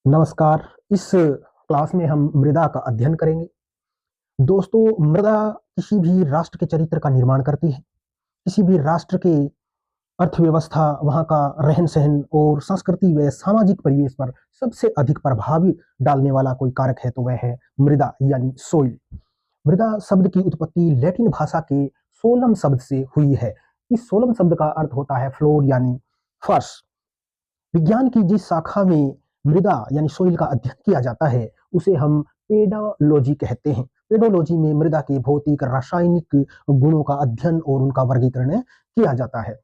नमस्कार। इस क्लास में हम मृदा का अध्ययन करेंगे। दोस्तों, मृदा किसी भी राष्ट्र के चरित्र का निर्माण करती है। किसी भी राष्ट्र के अर्थव्यवस्था, वहाँ का रहन-सहन और संस्कृति व सामाजिक परिवेश पर सबसे अधिक प्रभावी डालने वाला कोई कारक है तो वह है मृदा यानी सोइल। मृदा शब्द की उत्पत्ति लैटिन भाषा के सोलम शब्द से हुई है। इस सोलम शब्द का अर्थ होता है फ्लोर यानी फर्श। विज्ञान की जिस शाखा में मृदा यानी सोइल का अध्ययन किया जाता है उसे हम पेडोलॉजी कहते हैं। पेडोलॉजी में मृदा के भौतिक रासायनिक गुणों का अध्ययन और उनका वर्गीकरण किया जाता है।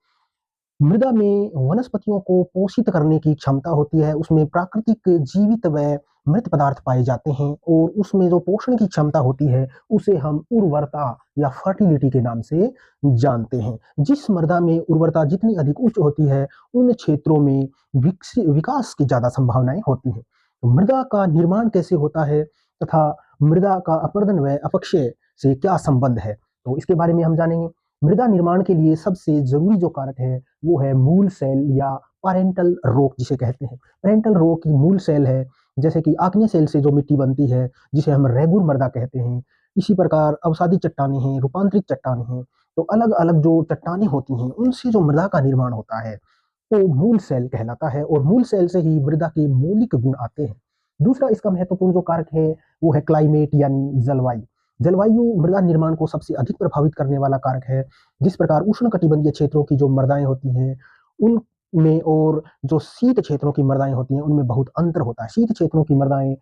मृदा में वनस्पतियों को पोषित करने की क्षमता होती है, उसमें प्राकृतिक जीवित व मृत पदार्थ पाए जाते हैं और उसमें जो पोषण की क्षमता होती है उसे हम उर्वरता या फर्टिलिटी के नाम से जानते हैं। जिस मृदा में उर्वरता जितनी अधिक उच्च होती है उन क्षेत्रों में विकास की ज़्यादा संभावनाएं होती हैं। तो मृदा का निर्माण कैसे होता है तथा मृदा का अपरदन व अपक्षय से क्या संबंध है, तो इसके बारे में हम जानेंगे। मृदा निर्माण के लिए सबसे जरूरी जो कारक है वो है मूल सेल या पैरेंटल रॉक जिसे कहते हैं। पैरेंटल रॉक की मूल सेल है, जैसे कि आग्नेय सेल से जो मिट्टी बनती है जिसे हम रेगुर मृदा कहते हैं। इसी प्रकार अवसादी चट्टानें हैं, रूपांतरित चट्टानें हैं। तो अलग अलग जो चट्टानें होती हैं उनसे जो मृदा का निर्माण होता है वो मूल सेल कहलाता है और मूल सेल से ही मृदा के मौलिक गुण आते हैं। दूसरा इसका महत्वपूर्ण जो कारक है वो है क्लाइमेट यानी जलवायु। जलवायु मृदा निर्माण को सबसे अधिक प्रभावित करने वाला कारक है। जिस प्रकार उष्णकटिबंधीय क्षेत्रों की जो मृदाएं होती हैं उनमें और जो शीत क्षेत्रों की मृदाएं होती हैं उनमें बहुत अंतर होता है। शीत क्षेत्रों की मृदाएं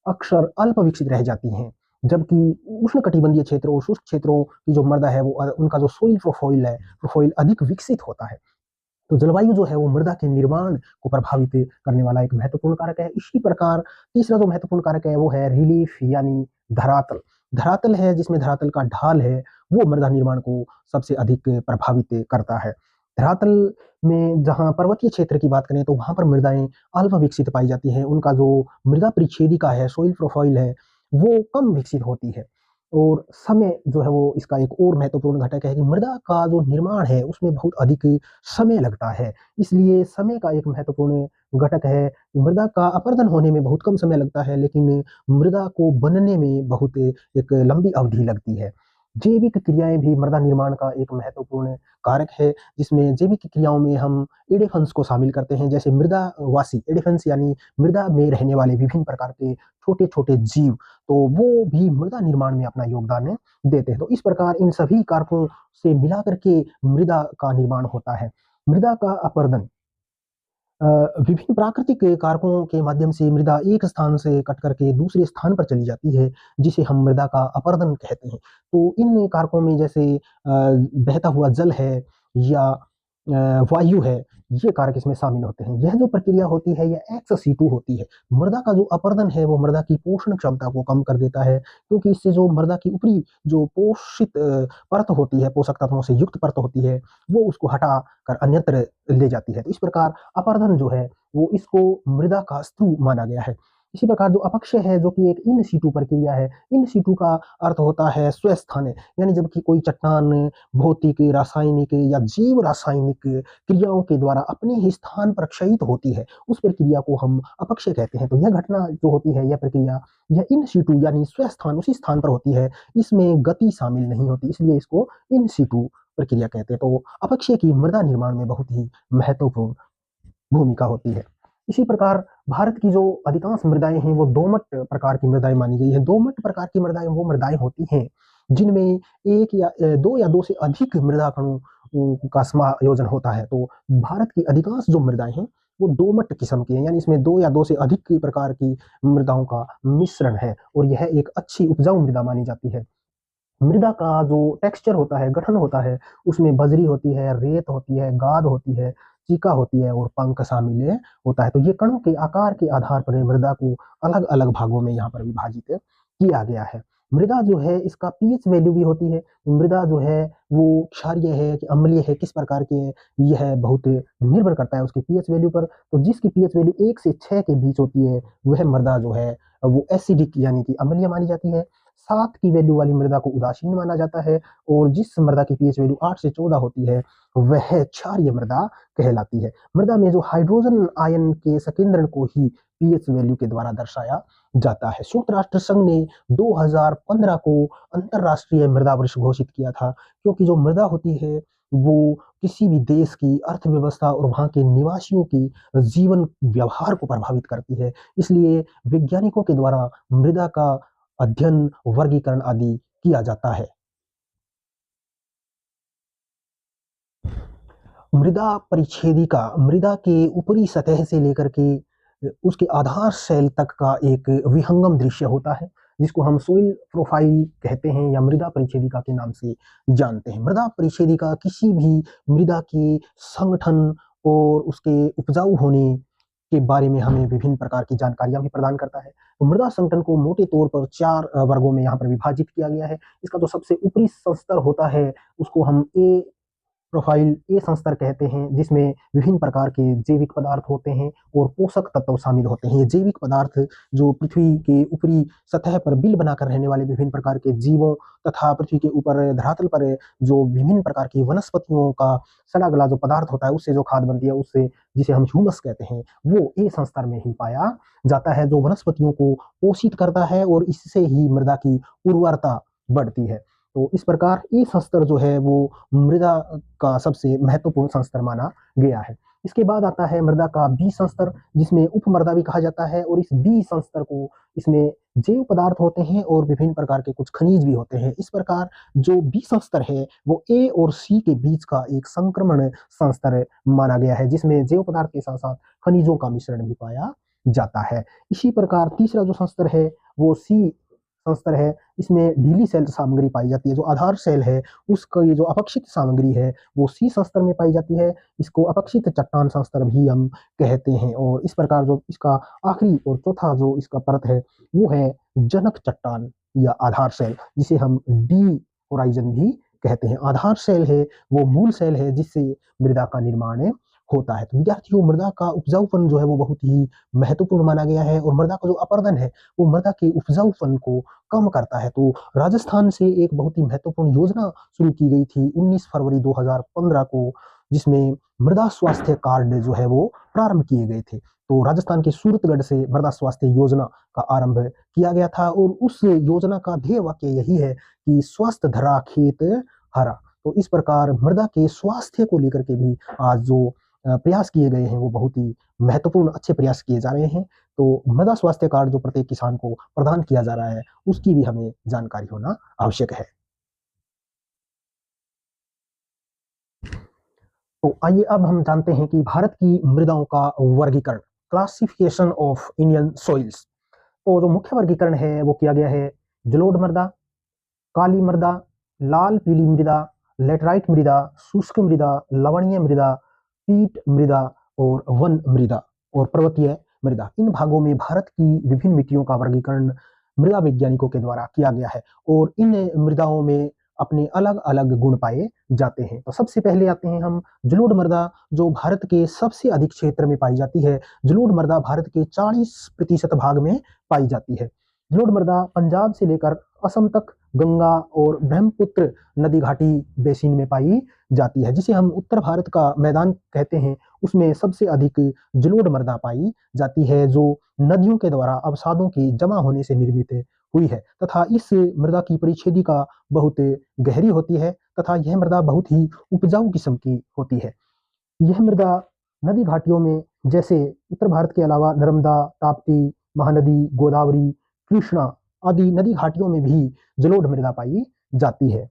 अक्सर अल्प विकसित रह जाती हैं, जबकि उष्णकटिबंधीय क्षेत्रों और शुष्क क्षेत्रों की जो मृदा है वो उनका जो सोइल प्रोफाइल अधिक विकसित होता है। तो जलवायु जो है वो मृदा के निर्माण को प्रभावित करने वाला एक महत्वपूर्ण कारक है। इसी प्रकार तीसरा जो महत्वपूर्ण कारक है वो है रिलीफ यानी धरातल। धरातल है जिसमें धरातल का ढाल है वो मृदा निर्माण को सबसे अधिक प्रभावित करता है। धरातल में जहाँ पर्वतीय क्षेत्र की बात करें तो वहाँ पर मृदाएं अल्प विकसित पाई जाती हैं। उनका जो मृदा परिच्छेदिका है, सोइल प्रोफाइल है, वो कम विकसित होती है। और समय जो है वो इसका एक और महत्वपूर्ण घटक है कि मृदा का जो निर्माण है उसमें बहुत अधिक समय लगता है। इसलिए समय का एक महत्वपूर्ण घटक है। मृदा का अपरदन होने में बहुत कम समय लगता है, लेकिन मृदा को बनने में बहुत एक लंबी अवधि लगती है। जैविक क्रियाएं भी मृदा निर्माण का एक महत्वपूर्ण कारक है, जिसमें जैविक क्रियाओं में हम एडेफन्स को शामिल करते हैं। जैसे मृदावासी एडेफन्स यानी मृदा में रहने वाले विभिन्न प्रकार के छोटे छोटे जीव, तो वो भी मृदा निर्माण में अपना योगदान देते हैं। तो इस प्रकार इन सभी कारकों से मिलाकर के मृदा का निर्माण होता है। मृदा का अपरदन विभिन्न प्राकृतिक कारकों के माध्यम से मृदा एक स्थान से कट करके दूसरे स्थान पर चली जाती है, जिसे हम मृदा का अपरदन कहते हैं। तो इन कारकों में जैसे बहता हुआ जल है या वायु है, ये कारक इसमें शामिल होते हैं। यह जो प्रक्रिया होती है यह एक्स सी टू होती है। मृदा का जो अपरदन है वो मृदा की पोषण क्षमता को कम कर देता है, क्योंकि इससे जो मृदा की ऊपरी जो पोषित परत होती है, पोषक तत्वों से युक्त परत होती है, वो उसको हटा कर अन्यत्र ले जाती है। तो इस प्रकार अपरदन जो है वो इसको मृदा का स्तरू माना गया है। इसी प्रकार जो अपक्षय है जो कि एक इन सीटू प्रक्रिया है। इन सीटू का अर्थ होता है स्वस्थान, यानी जबकि कोई चट्टान भौतिक, रासायनिक या जीव रासायनिक क्रियाओं के द्वारा अपने ही स्थान पर क्षयित होती है, उस प्रक्रिया को हम अपक्षय कहते हैं। तो यह घटना जो होती है, यह प्रक्रिया, यह इन सीटू यानी स्वस्थान उसी स्थान पर होती है, इसमें गति शामिल नहीं होती, इसलिए इसको इन सीटू प्रक्रिया कहते हैं। तो अपक्षय की मृदा निर्माण में बहुत ही महत्वपूर्ण भूमिका होती है। इसी प्रकार भारत की जो अधिकांश मृदाएं हैं वो दोमट प्रकार की मृदाएं मानी गई है। दोमट प्रकार की मृदाएं वो मृदाएं होती हैं जिनमें दो या दो से अधिक मृदा कणों का समायोजन होता है। तो भारत की अधिकांश जो मृदाएं हैं वो दोमट किस्म की है, यानी इसमें दो या दो से अधिक प्रकार की मृदाओं का मिश्रण है और यह एक अच्छी उपजाऊ मृदा मानी जाती है। मृदा का जो टेक्सचर होता है, गठन होता है, उसमें बजरी होती है, रेत होती है, गाद होती है, चीका होती है और पंख शामिल होता है। तो ये कणों के आकार के आधार पर मृदा को अलग अलग भागों में यहाँ पर विभाजित किया गया है। मृदा जो है इसका पीएच वैल्यू भी होती है। मृदा जो है वो क्षारीय है कि अम्लीय है, किस प्रकार की है, यह बहुत निर्भर करता है उसके पीएच वैल्यू पर। तो जिसकी पीएच वैल्यू 1 से 6 के बीच होती है वह मृदा जो है वो एसिडिक यानी कि अम्लीय मानी जाती है। 7 की वैल्यू वाली मृदा को उदासीन माना जाता है और जिस मृदा की पीएच वैल्यू 8 से 14 होती है वह क्षारीय मृदा कहलाती है। मृदा में जो हाइड्रोजन आयन के संकेंद्रण को ही पीएच वैल्यू के द्वारा दर्शाया जाता है। संयुक्त राष्ट्र संघ ने 2015 को अंतरराष्ट्रीय मृदा वर्ष घोषित किया था, क्योंकि जो मृदा होती है वो किसी भी देश की अर्थव्यवस्था और वहाँ के निवासियों की जीवन व्यवहार को प्रभावित करती है। इसलिए वैज्ञानिकों के द्वारा मृदा का अध्ययन, वर्गीकरण आदि किया जाता है। मृदा परिच्छेदिका मृदा के ऊपरी सतह से लेकर के उसके आधार शैल तक का एक विहंगम दृश्य होता है, जिसको हम सोइल प्रोफाइल कहते हैं या मृदा परिच्छेदिका के नाम से जानते हैं। मृदा परिच्छेदिका किसी भी मृदा के संगठन और उसके उपजाऊ होने के बारे में हमें विभिन्न प्रकार की जानकारियां भी प्रदान करता है। तो मृदा संगठन को मोटे तौर पर 4 वर्गों में यहाँ पर विभाजित किया गया है। इसका जो सबसे ऊपरी स्तर होता है उसको हम ए प्रोफाइल ए संस्तर कहते हैं, जिसमें विभिन्न प्रकार के जैविक पदार्थ होते हैं और पोषक तत्व शामिल होते हैं। ये जैविक पदार्थ जो पृथ्वी के ऊपरी सतह पर बिल बनाकर रहने वाले विभिन्न प्रकार के जीवों तथा पृथ्वी के ऊपर धरातल पर जो विभिन्न प्रकार की वनस्पतियों का सड़ा गला जो पदार्थ होता है उससे जो खाद बनती है, उससे जिसे हम ह्यूमस कहते हैं, वो ए संस्तर में ही पाया जाता है, जो वनस्पतियों को पोषित करता है और इससे ही मृदा की उर्वरता बढ़ती है। तो इस प्रकार ये संस्तर जो है वो मृदा का सबसे महत्वपूर्ण संस्तर माना गया है। इसके बाद आता है मृदा का बी संस्तर, जिसमें उपमृदा भी कहा जाता है, और इस बी संस्तर को इसमें जैव पदार्थ होते हैं और विभिन्न प्रकार के कुछ खनिज भी होते हैं। इस प्रकार जो बी संस्तर है वो ए और सी के बीच का एक संक्रमण संस्तर माना गया है, जिसमें जैव पदार्थ के साथ साथ खनिजों का मिश्रण भी पाया जाता है। इसी प्रकार तीसरा जो संस्तर है वो सी संस्तर है। इसमें ढीली सेल सामग्री पाई जाती है। जो आधार सेल है उसका ये जो अपक्षित सामग्री है वो सी संस्तर में पाई जाती है। इसको अपक्षित चट्टान संस्तर भी हम कहते हैं। और इस प्रकार जो इसका आखिरी और चौथा जो इसका परत है वो है जनक चट्टान या आधार सेल, जिसे हम डी होराइजन भी कहते हैं। आधार सेल है वो मूल सेल है जिससे मृदा का निर्माण होता है। तो विद्यार्थियों, मृदा का उपजाऊपन जो है वो बहुत ही महत्वपूर्ण माना गया है और मृदा का जो अपर्दन है वो मृदा के उपजाऊपन को कम करता है। तो राजस्थान से एक बहुत ही महत्वपूर्ण योजना शुरू की गई थी 19 फरवरी 2015 को, जिसमें मृदा स्वास्थ्य कार्ड जो है वो प्रारंभ किए गए थे। तो राजस्थान के सूरतगढ़ से मृदा स्वास्थ्य योजना का आरंभ किया गया था और उस योजना का ध्येय वाक्य यही है कि स्वस्थ धरा खेत हरा। तो इस प्रकार मृदा के स्वास्थ्य को लेकर के भी आज जो प्रयास किए गए हैं वो बहुत ही महत्वपूर्ण अच्छे प्रयास किए जा रहे हैं। तो मृदा स्वास्थ्य कार्ड जो प्रत्येक किसान को प्रदान किया जा रहा है उसकी भी हमें जानकारी होना आवश्यक है। तो आइए अब हम जानते हैं कि भारत की मृदाओं का वर्गीकरण, क्लासिफिकेशन ऑफ इंडियन सॉइल्स। तो जो मुख्य वर्गीकरण है वो किया गया है जलोढ़ मृदा, काली मृदा, लाल पीली मृदा, लेटराइट मृदा, शुष्क मृदा, लवणीय मृदा, पीट मृदा और वन मृदा और पर्वतीय मृदा। इन भागों में भारत की विभिन्न मिट्टियों का वर्गीकरण मृदा वैज्ञानिकों के द्वारा किया गया है और इन मृदाओं में अपने अलग अलग गुण पाए जाते हैं। तो सबसे पहले आते हैं हम जलोढ़ मृदा, जो भारत के सबसे अधिक क्षेत्र में पाई जाती है। जलोढ़ मृदा भारत के 40% भाग में पाई जाती है। जलोढ़ मृदा पंजाब से लेकर असम तक गंगा और ब्रह्मपुत्र नदी घाटी बेसिन में पाई जाती है, जिसे हम उत्तर भारत का मैदान कहते हैं। उसमें सबसे अधिक जलोढ़ मृदा पाई जाती है, जो नदियों के द्वारा अवसादों के जमा होने से निर्मित हुई है तथा इस मृदा की परिच्छेदिका बहुत गहरी होती है तथा यह मृदा बहुत ही उपजाऊ किस्म की होती है। यह मृदा नदी घाटियों में, जैसे उत्तर भारत के अलावा नर्मदा, ताप्ती, महानदी, गोदावरी, कृष्णा आदि नदी घाटियों में भी जलोढ़ मृदा पाई जाती है।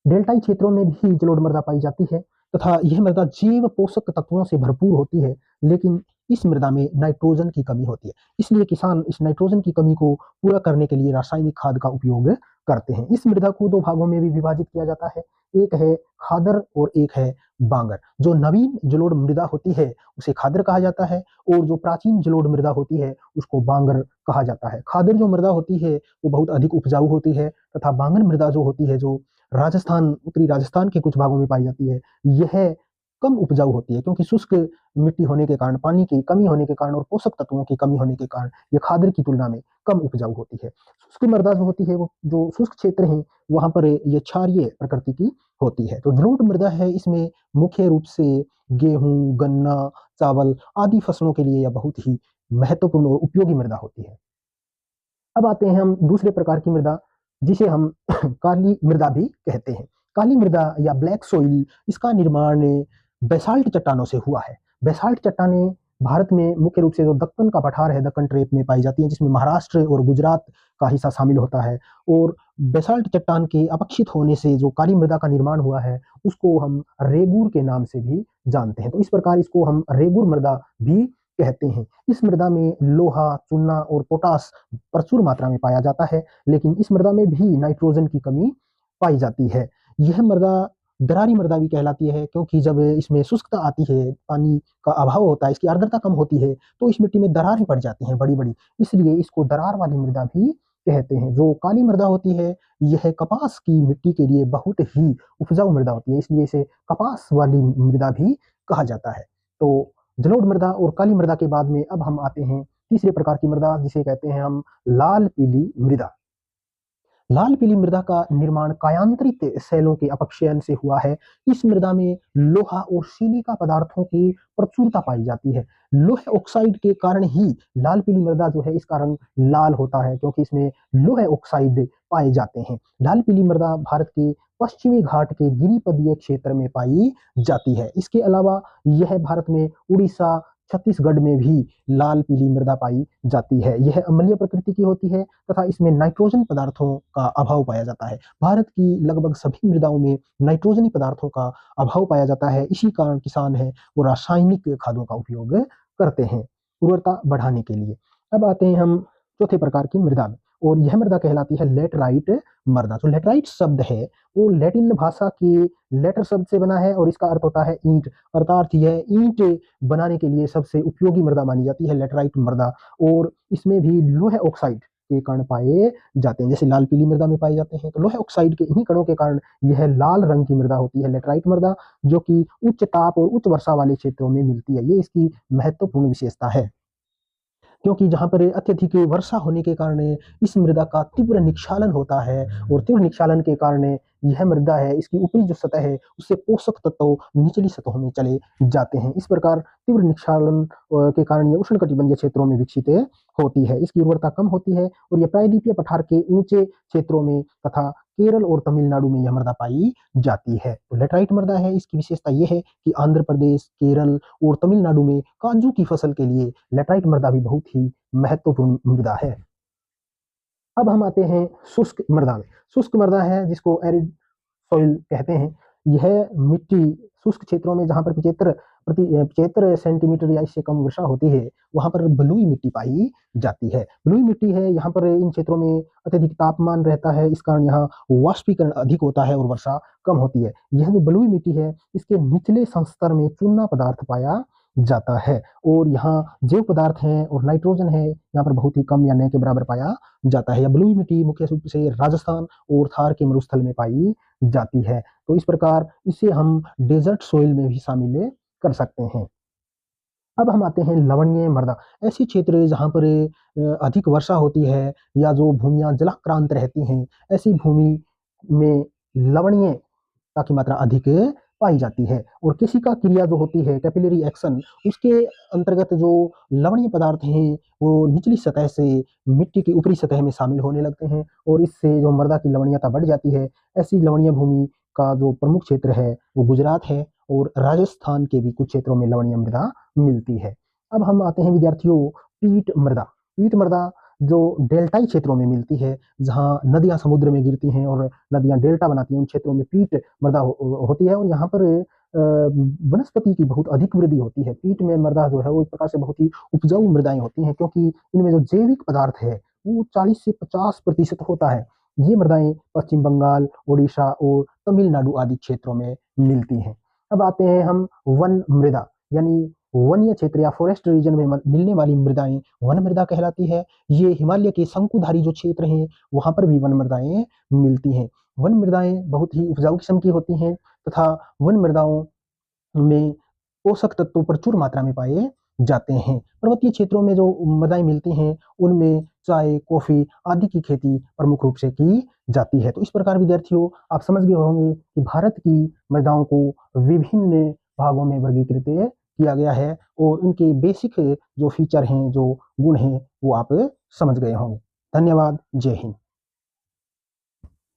डेल्टाई क्षेत्रों में भी जलोढ़ मृदा पाई जाती है तथा यह मृदा जैव पोषक तत्वों से भरपूर होती है, लेकिन इस मृदा में नाइट्रोजन की कमी होती है। इसलिए किसान इस नाइट्रोजन की कमी को पूरा करने के लिए रासायनिक खाद का उपयोग करते हैं। इस मृदा को 2 भागों में भी विभाजित किया जाता है, एक है खादर और एक है बांगर। जो नवीन जलोढ़ मृदा होती है उसे खादर कहा जाता है और जो प्राचीन जलोढ़ मृदा होती है उसको बांगर कहा जाता है। खादर जो मृदा होती है वो बहुत अधिक उपजाऊ होती है तथा बांगर मृदा जो होती है, जो राजस्थान, उत्तरी राजस्थान के कुछ भागों में पाई जाती है, यह कम उपजाऊ होती है, क्योंकि शुष्क मिट्टी होने के कारण, पानी की कमी होने के कारण और पोषक तत्वों की कमी होने के कारण ये खादर की तुलना में कम उपजाऊ होती है। शुष्क मृदा जो होती है, वो जो शुष्क क्षेत्र है वहां पर ये क्षारीय प्रकृति की होती है। तो जलोढ़ मृदा है, इसमें मुख्य रूप से गेहूं, गन्ना, चावल आदि फसलों के लिए यह बहुत ही महत्वपूर्ण और उपयोगी मृदा होती है। अब आते हैं हम दूसरे प्रकार की मृदा, जिसे हम काली मृदा भी कहते हैं। काली मृदा या ब्लैक सोइल, इसका निर्माण बेसाल्ट चट्टानों से हुआ है। बेसाल्ट चट्टानें भारत में मुख्य रूप से जो दक्कन का पठार है, दक्कन ट्रेप में पाई जाती है, जिसमें महाराष्ट्र और गुजरात का हिस्सा शामिल होता है। और बेसाल्ट चट्टान के अपक्षित होने से जो काली मृदा का निर्माण हुआ है, उसको हम रेगूर के नाम से भी जानते हैं। तो इस प्रकार इसको हम रेगूर मृदा भी कहते हैं। इस मृदा में लोहा, चूना और पोटास प्रचुर मात्रा में पाया जाता है, लेकिन इस मृदा में भी नाइट्रोजन की कमी पाई जाती है। यह मृदा दरारी मृदा भी कहलाती है, क्योंकि जब इसमें शुष्कता आती है, पानी का अभाव होता है, इसकी आर्द्रता कम होती है, तो इस मिट्टी में दरारें पड़ जाती हैं बड़ी बड़ी, इसलिए इसको दरार वाली मृदा भी कहते हैं। जो काली मृदा होती है, यह कपास की मिट्टी के लिए बहुत ही उपजाऊ मृदा होती है, इसलिए इसे कपास वाली मृदा भी कहा जाता है। तो जलोढ़ मृदा और काली मृदा के बाद में अब हम आते हैं तीसरे प्रकार की मृदा, जिसे कहते हैं हम लाल पीली मृदा। लाल पीली मृदा का निर्माण कायांतरित सेलों के अपक्षयन से हुआ है। इस मृदा में लोहा और सिलिका पदार्थों की प्रचुरता पाई जाती है। लोहे ऑक्साइड के कारण ही लाल पीली मृदा जो है, इसका रंग लाल होता है, क्योंकि इसमें लोहे ऑक्साइड पाए जाते हैं। लाल पीली मृदा भारत के पश्चिमी घाट के गिरिपदीय क्षेत्र में पाई जाती है। इसके अलावा यह भारत में उड़ीसा, छत्तीसगढ़ में भी लाल पीली मृदा पाई जाती है। यह अम्लीय प्रकृति की होती है तथा इसमें नाइट्रोजन पदार्थों का अभाव पाया जाता है। भारत की लगभग सभी मृदाओं में नाइट्रोजनी पदार्थों का अभाव पाया जाता है। इसी कारण किसान है वो रासायनिक खादों का उपयोग करते हैं उर्वरता बढ़ाने के लिए। अब आते हैं हम चौथे प्रकार की मृदा में, और यह मृदा कहलाती है लेटराइट मृदा। जो लेटराइट शब्द है वो लैटिन भाषा के लेटर शब्द से बना है, और इसका अर्थ होता है ईंट, अर्थात यह ईंट बनाने के लिए सबसे उपयोगी मृदा मानी जाती है लेटराइट मृदा। और इसमें भी लोहे ऑक्साइड के कण पाए जाते हैं, जैसे लाल पीली मृदा में पाए जाते हैं। तो लोहे ऑक्साइड के इन्हीं कणों के कारण यह लाल रंग की मृदा होती है, लेटराइट मृदा, जो कि उच्च ताप और उच्च वर्षा वाले क्षेत्रों में मिलती है। ये इसकी महत्वपूर्ण विशेषता है, क्योंकि जहाँ पर अत्यधिक वर्षा होने के कारण इस मृदा का तीव्र निक्षालन होता है, और तीव्र निक्षालन के कारण यह मृदा है, इसकी ऊपरी जो सतह है उससे पोषक तत्व निचली सतहों में चले जाते हैं। इस प्रकार तीव्र निक्षालन के कारण यह उष्णकटिबंधीय क्षेत्रों में विकसित होती है। इसकी उर्वरता कम होती है, और यह प्रायद्वीपीय पठार के ऊंचे क्षेत्रों में तथा केरल और तमिलनाडु में यह मृदा पाई जाती है। तो लेटराइट मृदा है, इसकी विशेषता यह है कि आंध्र प्रदेश, केरल और तमिलनाडु में काजू की फसल के लिए लेटराइट मृदा भी बहुत ही महत्वपूर्ण मृदा है। अब हम आते हैं शुष्क मृदा में। शुष्क मृदा है जिसको एरिड सॉइल कहते हैं। यह मिट्टी शुष्क क्षेत्रों में, जहाँ पर 75 सेंटीमीटर या इससे कम वर्षा होती है, वहां पर बलुई मिट्टी पाई जाती है। बलुई मिट्टी है, यहाँ पर इन क्षेत्रों में अत्यधिक तापमान रहता है, इस कारण यहाँ वाष्पीकरण अधिक होता है और वर्षा कम होती है। यह जो बलुई मिट्टी है, इसके निचले संस्तर में चूना पदार्थ पाया जाता है, और यहाँ जैव पदार्थ है और नाइट्रोजन है यहाँ पर बहुत ही कम या न के बराबर पाया जाता है। यह बलुई मिट्टी मुख्य रूप से राजस्थान और थार के मरुस्थल में पाई जाती है। तो इस प्रकार इसे हम डेजर्ट सोइल में भी शामिल कर सकते हैं। अब हम आते हैं लवणीय मृदा। ऐसे क्षेत्र जहाँ पर अधिक वर्षा होती है या जो भूमियां जलाक्रांत रहती हैं, ऐसी भूमि में लवणीयता की मात्रा अधिक पाई जाती है। और केशिका क्रिया जो होती है, कैपिलरी एक्शन, उसके अंतर्गत जो लवणीय पदार्थ हैं वो निचली सतह से मिट्टी की ऊपरी सतह में शामिल होने लगते हैं, और इससे जो मृदा की लवणीयता बढ़ जाती है। ऐसी लवणीय भूमि का जो प्रमुख क्षेत्र है वो गुजरात है, और राजस्थान के भी कुछ क्षेत्रों में लवणीय मृदा मिलती है। अब हम आते हैं विद्यार्थियों पीट मृदा। पीट मृदा जो डेल्टाई क्षेत्रों में मिलती है, जहाँ नदियां समुद्र में गिरती हैं और नदियां डेल्टा बनाती हैं, उन क्षेत्रों में पीट मृदा होती है, और यहाँ पर वनस्पति की बहुत अधिक वृद्धि होती है। पीट में मृदा जो है वो एक प्रकार से बहुत ही उपजाऊ मृदाएं होती हैं, क्योंकि इनमें जो जैविक पदार्थ है वो 40 से 50% होता है। ये मृदाएं पश्चिम बंगाल, उड़ीसा और तमिलनाडु आदि क्षेत्रों में मिलती हैं। अब आते हैं हम वन मृदा, यानी वन्य क्षेत्र या फॉरेस्ट रीजन में मिलने वाली मृदाएं वन मृदा कहलाती है। ये हिमालय के शंकुधारी जो क्षेत्र हैं वहां पर भी वन मृदाएं मिलती हैं। वन मृदाएं बहुत ही उपजाऊ किस्म की होती हैं, तथा वन मृदाओं में पोषक तत्व प्रचुर मात्रा में पाए जाते हैं। पर्वतीय क्षेत्रों में जो मृदाएं मिलती हैं उनमें चाय, कॉफी आदि की खेती प्रमुख रूप से की जाती है। तो इस प्रकार विद्यार्थियों आप समझ गए होंगे कि भारत की मृदाओं को विभिन्न भागों में वर्गीकृत किया गया है और इनके बेसिक जो फीचर हैं, जो गुण हैं, वो आप समझ गए होंगे। धन्यवाद। जय हिंद।